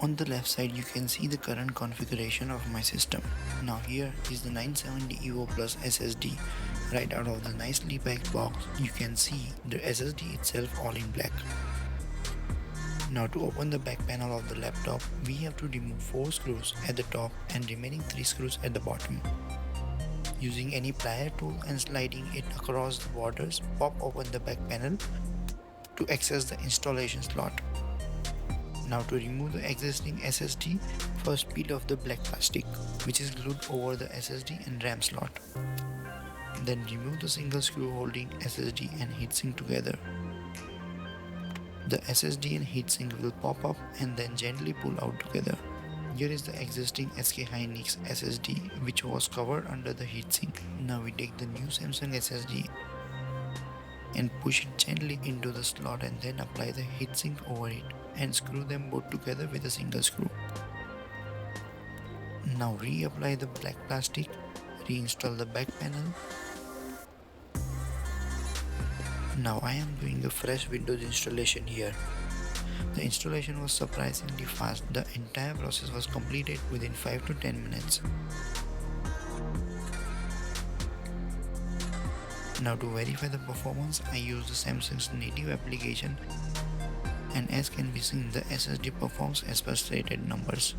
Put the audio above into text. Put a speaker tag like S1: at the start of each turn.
S1: On the left side you can see the current configuration of my system. Now here is the 970 EVO Plus SSD. Right out of the nicely packed box you can see the SSD itself all in black. Now to open the back panel of the laptop, we have to remove 4 screws at the top and remaining 3 screws at the bottom. Using any plier tool and sliding it across the borders, pop open the back panel to access the installation slot. Now to remove the existing SSD, first peel off the black plastic which is glued over the SSD and RAM slot. Then remove the single screw holding SSD and heatsink together. The SSD and heatsink will pop up and then gently pull out together. Here is the existing SK Hynix SSD which was covered under the heatsink. Now we take the new Samsung SSD and push it gently into the slot and then apply the heatsink over it and screw them both together with a single screw. Now reapply the black plastic, reinstall the back panel. Now I am doing a fresh Windows installation here. The installation was surprisingly fast. The entire process was completed within 5 to 10 minutes. Now to verify the performance, I use the Samsung's native application, and as can be seen, the SSD performs as per stated numbers.